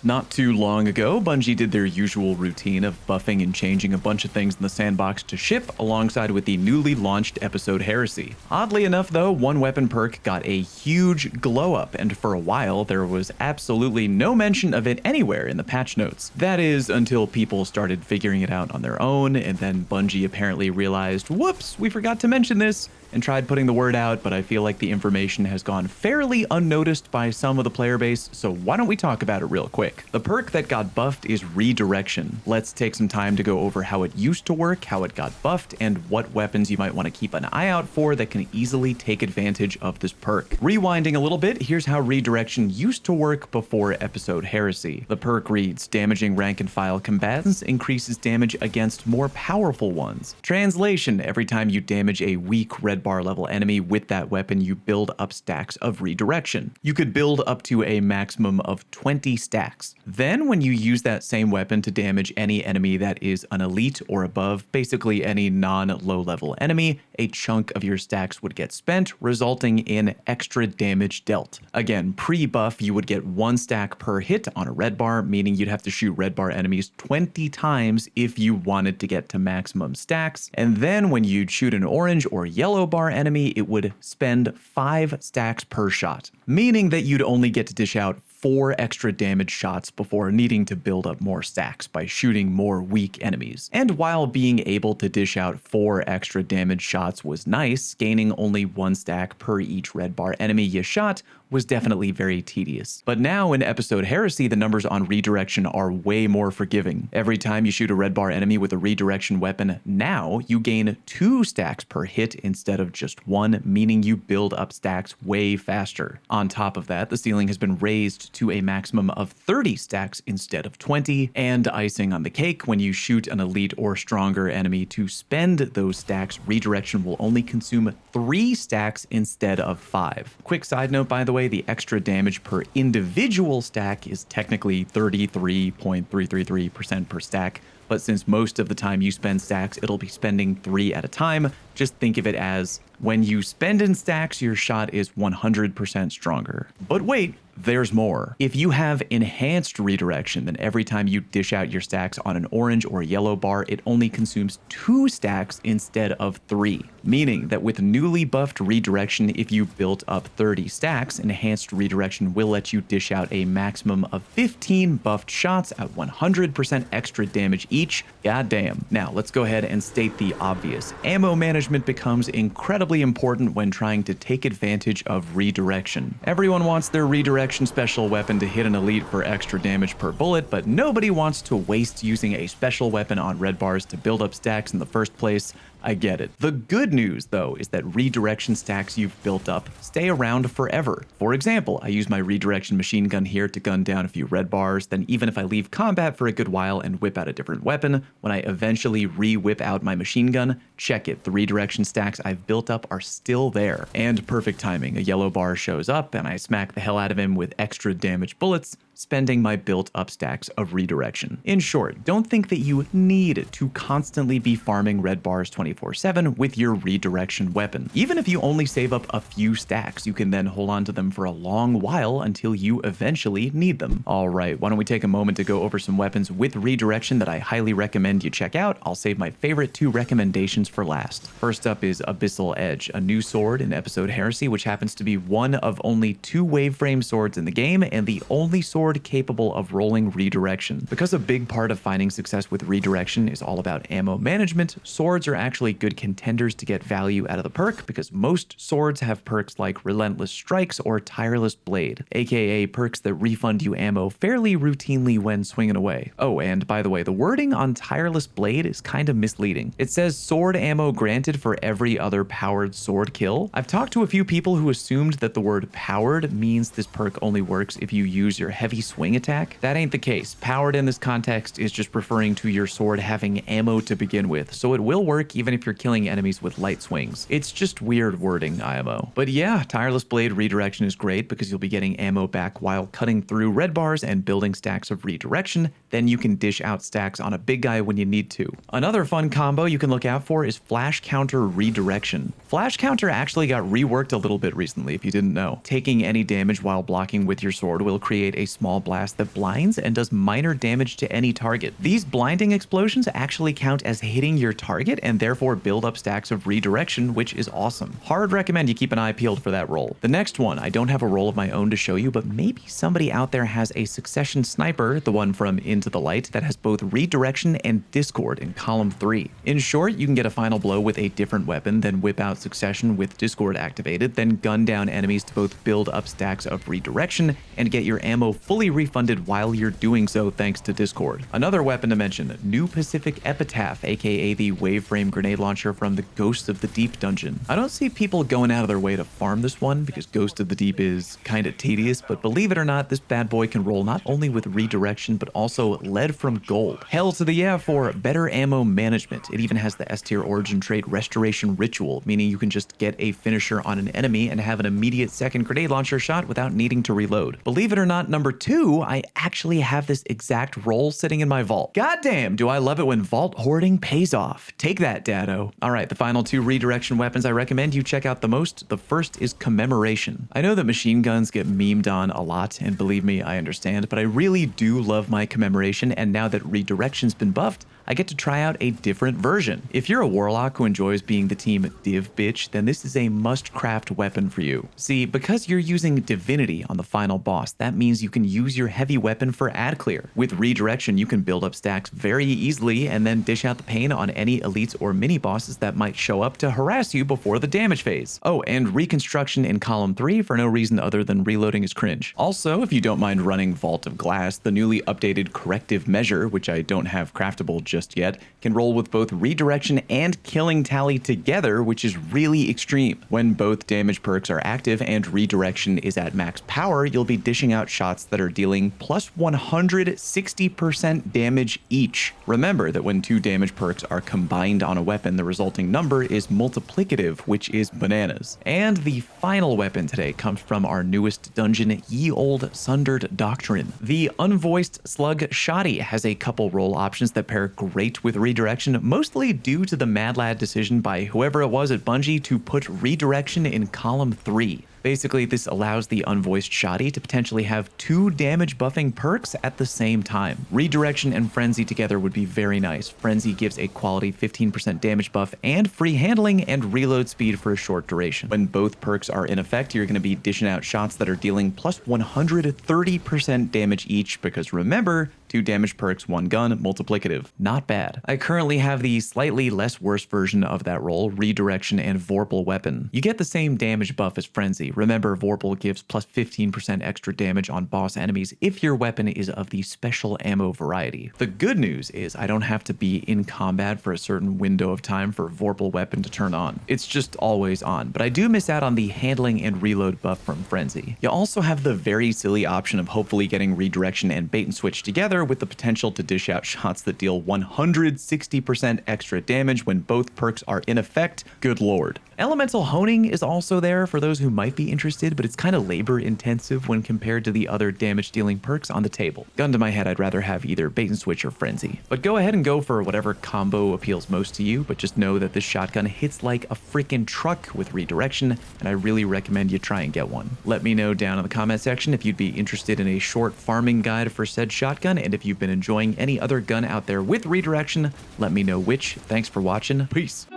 Not too long ago, Bungie did their usual routine of buffing and changing a bunch of things in the sandbox to ship alongside with the newly launched episode Heresy. Oddly enough though, one weapon perk got a huge glow up, and for a while there was absolutely no mention of it anywhere in the patch notes. That is until people started figuring it out on their own, and then Bungie apparently realized, whoops, we forgot to mention this, and tried putting the word out, but I feel like the information has gone fairly unnoticed by some of the player base, so why don't we talk about it real quick. The perk that got buffed is Redirection. Let's take some time to go over how it used to work, how it got buffed, and what weapons you might want to keep an eye out for that can easily take advantage of this perk. Rewinding a little bit, here's how Redirection used to work before episode Heresy. The perk reads, damaging rank and file combatants increases damage against more powerful ones. Translation, every time you damage a weak red bar level enemy with that weapon, you build up stacks of Redirection. You could build up to a maximum of 20 stacks. Then when you use that same weapon to damage any enemy that is an elite or above, basically any non-low level enemy, a chunk of your stacks would get spent, resulting in extra damage dealt. Again, pre-buff, you would get 1 stack per hit on a red bar, meaning you'd have to shoot red bar enemies 20 times if you wanted to get to maximum stacks. And then when you'd shoot an orange or yellow bar enemy, it would spend 5 stacks per shot, meaning that you'd only get to dish out 4 extra damage shots before needing to build up more stacks by shooting more weak enemies. And while being able to dish out 4 extra damage shots was nice, gaining only 1 stack per each red bar enemy you shot was definitely very tedious. But now in episode Heresy, the numbers on Redirection are way more forgiving. Every time you shoot a red bar enemy with a Redirection weapon, now you gain 2 stacks per hit instead of just 1, meaning you build up stacks way faster. On top of that, the ceiling has been raised to a maximum of 30 stacks instead of 20, and icing on the cake, when you shoot an elite or stronger enemy to spend those stacks, Redirection will only consume 3 stacks instead of 5. Quick side note, by the way, the extra damage per individual stack is technically 33.333% per stack, but since most of the time you spend stacks, it'll be spending 3 at a time. Just think of it as when you spend in stacks, your shot is 100% stronger. But wait, there's more. If you have enhanced Redirection, then every time you dish out your stacks on an orange or yellow bar, it only consumes 2 stacks instead of 3. Meaning that with newly buffed Redirection, if you built up 30 stacks, enhanced Redirection will let you dish out a maximum of 15 buffed shots at 100% extra damage each. Goddamn. Now let's go ahead and state the obvious. Ammo management becomes incredibly important when trying to take advantage of Redirection. Everyone wants their Redirection special weapon to hit an elite for extra damage per bullet, but nobody wants to waste using a special weapon on red bars to build up stacks in the first place. I get it. The good news, though, is that Redirection stacks you've built up stay around forever. For example, I use my Redirection machine gun here to gun down a few red bars, then even if I leave combat for a good while and whip out a different weapon, when I eventually re-whip out my machine gun, check it, the Redirection stacks I've built up are still there. And perfect timing, a yellow bar shows up and I smack the hell out of him with extra damage bullets, spending my built-up stacks of Redirection. In short, don't think that you need to constantly be farming red bars 24/7 with your Redirection weapon. Even if you only save up a few stacks, you can then hold on to them for a long while until you eventually need them. Alright, why don't we take a moment to go over some weapons with Redirection that I highly recommend you check out. I'll save my favorite 2 recommendations for last. First up is Abyssal Edge, a new sword in episode Heresy, which happens to be one of only 2 waveframe swords in the game, and the only sword capable of rolling Redirection. Because a big part of finding success with Redirection is all about ammo management, swords are actually good contenders to get value out of the perk, because most swords have perks like Relentless Strikes or Tireless Blade, aka perks that refund you ammo fairly routinely when swinging away. Oh, and by the way, the wording on Tireless Blade is kind of misleading. It says sword ammo granted for every other powered sword kill. I've talked to a few people who assumed that the word powered means this perk only works if you use your heavy swing attack. That ain't the case. Powered in this context is just referring to your sword having ammo to begin with, so it will work even if you're killing enemies with light swings. It's just weird wording, IMO. But yeah, Tireless Blade Redirection is great because you'll be getting ammo back while cutting through red bars and building stacks of Redirection then you can dish out stacks on a big guy when you need to. Another fun combo you can look out for is Flash Counter Redirection. Flash Counter actually got reworked a little bit recently, if you didn't know. Taking any damage while blocking with your sword will create a small blast that blinds and does minor damage to any target. These blinding explosions actually count as hitting your target and therefore build up stacks of redirection, which is awesome. Hard recommend you keep an eye peeled for that roll. The next one, I don't have a roll of my own to show you, but maybe somebody out there has a Succession Sniper, the one from Into the Light, that has both redirection and discord in column 3. In short, you can get a final blow with a different weapon, then whip out Succession with discord activated, then gun down enemies to both build up stacks of redirection and get your ammo fully refunded while you're doing so thanks to discord. Another weapon to mention, New Pacific Epitaph, aka the Waveframe grenade launcher from the Ghost of the Deep dungeon. I don't see people going out of their way to farm this one because Ghost of the Deep is kinda tedious, but believe it or not, this bad boy can roll not only with redirection but also lead from gold. Hell to the yeah for better ammo management. It even has the S tier origin trait Restoration Ritual, meaning you can just get a finisher on an enemy and have an immediate second grenade launcher shot without needing to reload. Believe it or not, number 2, I actually have this exact roll sitting in my vault. Goddamn, do I love it when vault hoarding pays off. Take that, Dado. Alright, the final 2 redirection weapons I recommend you check out the most. The first is Commemoration. I know that machine guns get memed on a lot, and believe me, I understand, but I really do love my Commemoration, and now that redirection's been buffed, I get to try out a different version. If you're a warlock who enjoys being the team div bitch, then this is a must-craft weapon for you. See, because you're using divinity on the final boss, that means you can use your heavy weapon for ad clear. With redirection, you can build up stacks very easily and then dish out the pain on any elites or mini bosses that might show up to harass you before the damage phase. Oh, and reconstruction in column 3 for no reason other than reloading is cringe. Also, if you don't mind running Vault of Glass, the newly updated corrective measure, which I don't have craftable just yet, can roll with both redirection and killing tally together, which is really extreme. When both damage perks are active and redirection is at max power, you'll be dishing out shots that are dealing plus 160% damage each. Remember that when 2 damage perks are combined on a weapon, the resulting number is multiplicative, which is bananas. And the final weapon today comes from our newest dungeon, Ye Olde Sundered Doctrine. The Unvoiced Slug Shoddy has a couple roll options that pair great with redirection, mostly due to the mad lad decision by whoever it was at Bungie to put redirection in column 3. Basically, this allows the Unvoiced Shoddy to potentially have 2 damage buffing perks at the same time. Redirection and Frenzy together would be very nice. Frenzy gives a quality 15% damage buff and free handling and reload speed for a short duration. When both perks are in effect, you're going to be dishing out shots that are dealing plus 130% damage each, because remember, 2 damage perks, 1 gun, multiplicative. Not bad. I currently have the slightly less worse version of that roll, Redirection and Vorpal Weapon. You get the same damage buff as Frenzy. Remember, Vorpal gives plus 15% extra damage on boss enemies if your weapon is of the special ammo variety. The good news is I don't have to be in combat for a certain window of time for Vorpal Weapon to turn on. It's just always on, but I do miss out on the handling and reload buff from Frenzy. You also have the very silly option of hopefully getting Redirection and Bait and Switch together with the potential to dish out shots that deal 160% extra damage when both perks are in effect. Good lord. Elemental Honing is also there for those who might be interested, but it's kind of labor intensive when compared to the other damage dealing perks on the table. Gun to my head, I'd rather have either Bait and Switch or Frenzy. But go ahead and go for whatever combo appeals most to you, but just know that this shotgun hits like a freaking truck with redirection, and I really recommend you try and get one. Let me know down in the comment section if you'd be interested in a short farming guide for said shotgun, and if you've been enjoying any other gun out there with redirection, let me know which. Thanks for watching. Peace.